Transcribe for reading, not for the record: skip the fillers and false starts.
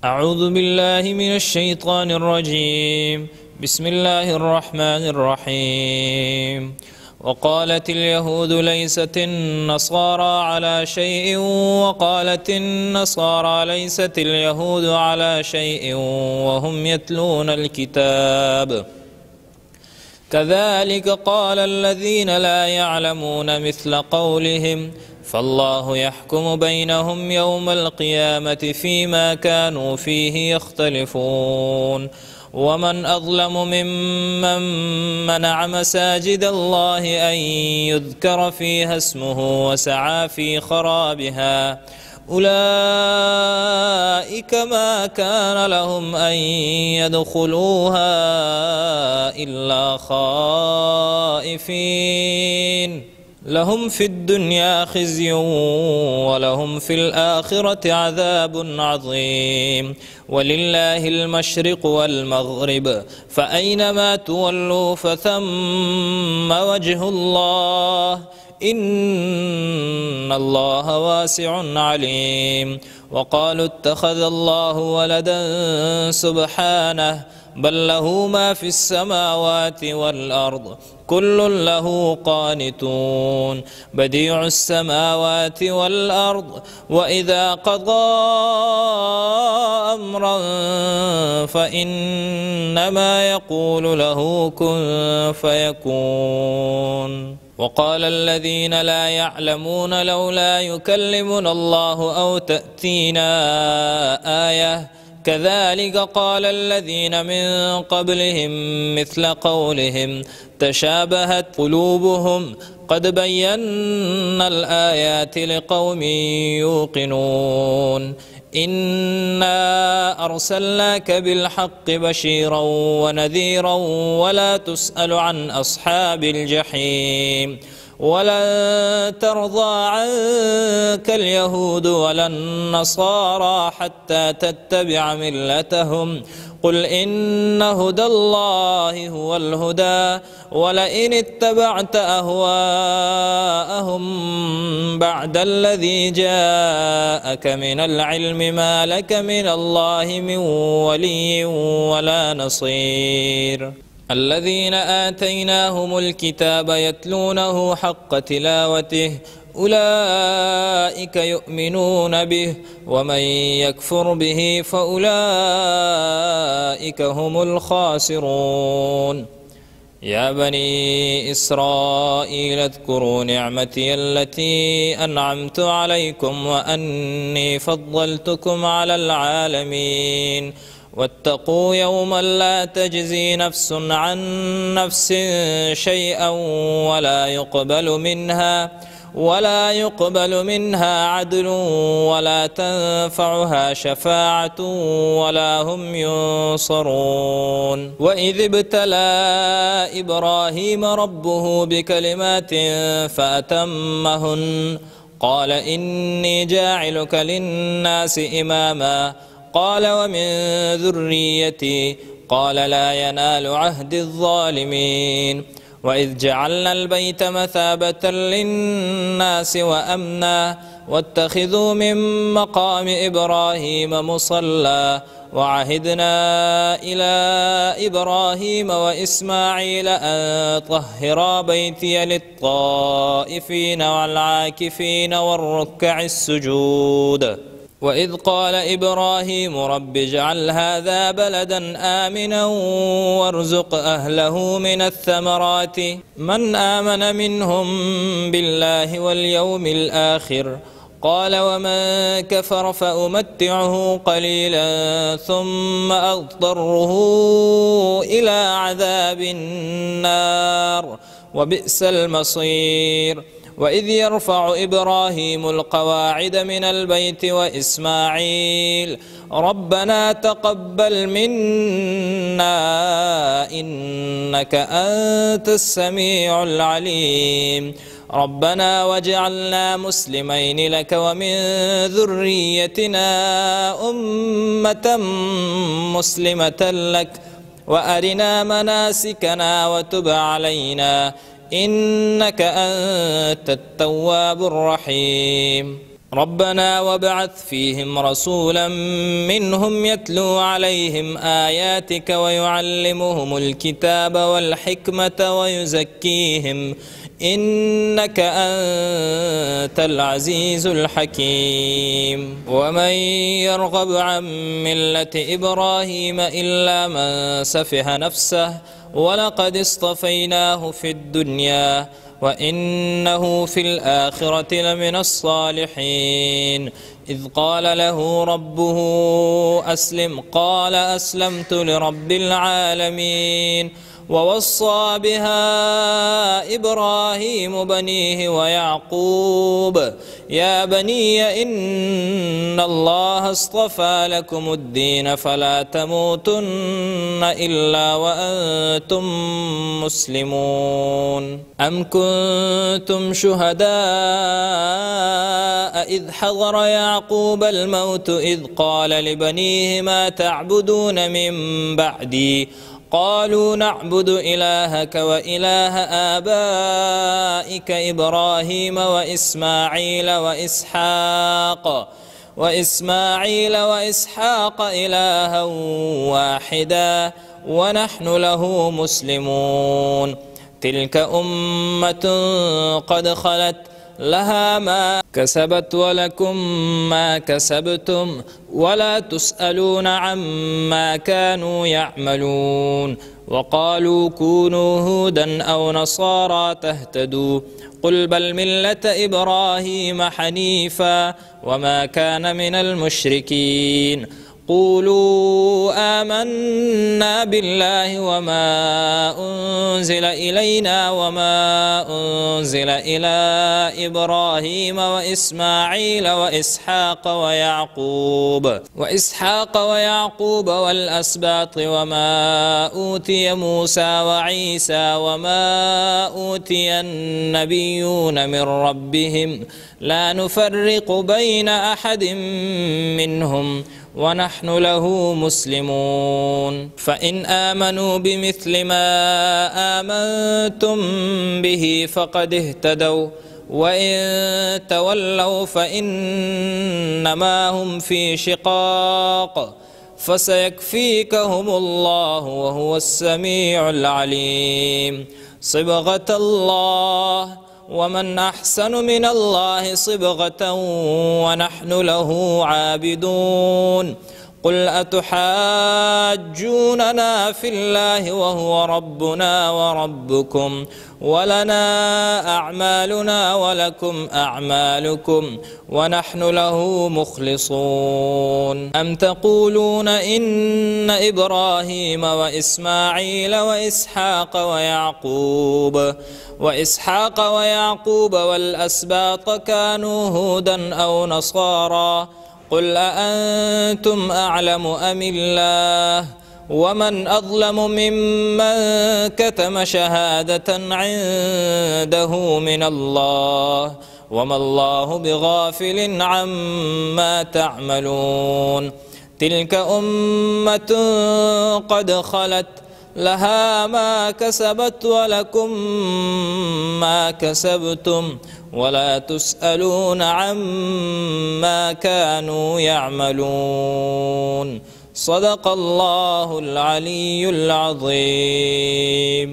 أعوذ بالله من الشيطان الرجيم. بسم الله الرحمن الرحيم. وقالت اليهود ليست النصارى على شيء وقالت النصارى ليست اليهود على شيء وهم يتلون الكتاب كذلك قال الذين لا يعلمون مثل قولهم فالله يحكم بينهم يوم القيامة فيما كانوا فيه يختلفون ومن أظلم ممن منع مساجد الله أن يذكر فيها اسمه وسعى في خرابها أولئك ما كان لهم أن يدخلوها إلا خائفين لهم في الدنيا خزي ولهم في الآخرة عذاب عظيم ولله المشرق والمغرب فأينما تولوا فثم وجه الله إن الله واسع عليم. وقالوا اتخذ الله ولدا سبحانه بل له ما في السماوات والأرض كل له قانتون بديع السماوات والأرض وإذا قضى أمرا فإنما يقول له كن فيكون. وقال الذين لا يعلمون لولا يكلمنا الله أو تأتينا آية كذلك قال الذين من قبلهم مثل قولهم تشابهت قلوبهم قد بينا الآيات لقوم يوقنون إنا أرسلناك بالحق بشيرا ونذيرا ولا تسأل عن أصحاب الجحيم ولن ترضى عنك اليهود ولا النصارى حتى تتبع ملتهم قل إن هدى الله هو الهدى ولئن اتبعت أهواءهم بعد الذي جاءك من العلم ما لك من الله من ولي ولا نصير. الذين آتيناهم الكتاب يتلونه حق تلاوته أولئك يؤمنون به ومن يكفر به فأولئك هم الخاسرون. يا بني إسرائيل اذكروا نعمتي التي أنعمت عليكم وأني فضلتكم على العالمين واتقوا يوما لا تجزي نفس عن نفس شيئا ولا يقبل منها عدل ولا تنفعها شفاعة ولا هم ينصرون. وإذ ابتلى إبراهيم ربه بكلمات فأتمهن قال إني جاعلك للناس إماما قال ومن ذريتي قال لا ينال عهد الظالمين. وإذ جعلنا البيت مثابة للناس وأمنا واتخذوا من مقام إبراهيم مصلى وعهدنا إلى إبراهيم وإسماعيل أن طهرا بيتي للطائفين والعاكفين والركع السجود. وإذ قال إبراهيم رب اجعل هذا بلدا آمنا وارزق أهله من الثمرات من آمن منهم بالله واليوم الآخر قال ومن كفر فأمتعه قليلا ثم أضطره إلى عذاب النار وبئس المصير. وإذ يرفع إبراهيم القواعد من البيت وإسماعيل ربنا تقبل منا إنك أنت السميع العليم ربنا واجعلنا مسلمين لك ومن ذريتنا أمة مسلمة لك وأرنا مناسكنا وتب علينا إنك أنت التواب الرحيم. ربنا وابعث فيهم رسولا منهم يتلو عليهم آياتك ويعلمهم الكتاب والحكمة ويزكيهم إنك أنت العزيز الحكيم ومن يرغب عن ملة إبراهيم إلا من سفه نفسه ولقد اصطفيناه في الدنيا وإنه في الآخرة لمن الصالحين إذ قال له ربه أسلم قال أسلمت لرب العالمين ووصى بها إبراهيم بنيه ويعقوب يا بني إن الله اصطفى لكم الدين فلا تموتن إلا وأنتم مسلمون أم كنتم شهداء إذ حضر يعقوب الموت إذ قال لبنيه ما تعبدون من بعدي قالوا نعبد إلهك وإله آبائك إبراهيم وإسماعيل وإسحاق إلها واحدا ونحن له مسلمون تلك أمة قد خلت لها ما كسبت ولكم ما كسبتم ولا تسألون عما كانوا يعملون وقالوا كونوا هودا أو نصارى تهتدوا قل بل ملة إبراهيم حنيفا وما كان من المشركين قولوا آمنا بالله وما أنزل إلينا وما أنزل إلى إبراهيم وإسحاق ويعقوب والأسباط وما أوتي موسى وعيسى وما أوتي النبيون من ربهم لا نفرق بين أحد منهم ونحن له مسلمون فإن آمنوا بمثل ما آمنتم به فقد اهتدوا وإن تولوا فإنما هم في شقاق فسيكفيكهم الله وهو السميع العليم صبغة الله ومن أحسن من الله صبغة ونحن له عابدون قل أتحاجوننا في الله وهو ربنا وربكم ولنا أعمالنا ولكم أعمالكم ونحن له مخلصون أم تقولون إن إبراهيم وإسماعيل وإسحاق ويعقوب والأسباط كانوا هودا أو نصارى قل أأنتم أعلم أم الله ومن أظلم ممن كتم شهادة عنده من الله وما الله بغافل عما تعملون تلك أمة قد خلت لها ما كسبت ولكم ما كسبتم ولا تسألون عما كانوا يعملون صدق الله العلي العظيم.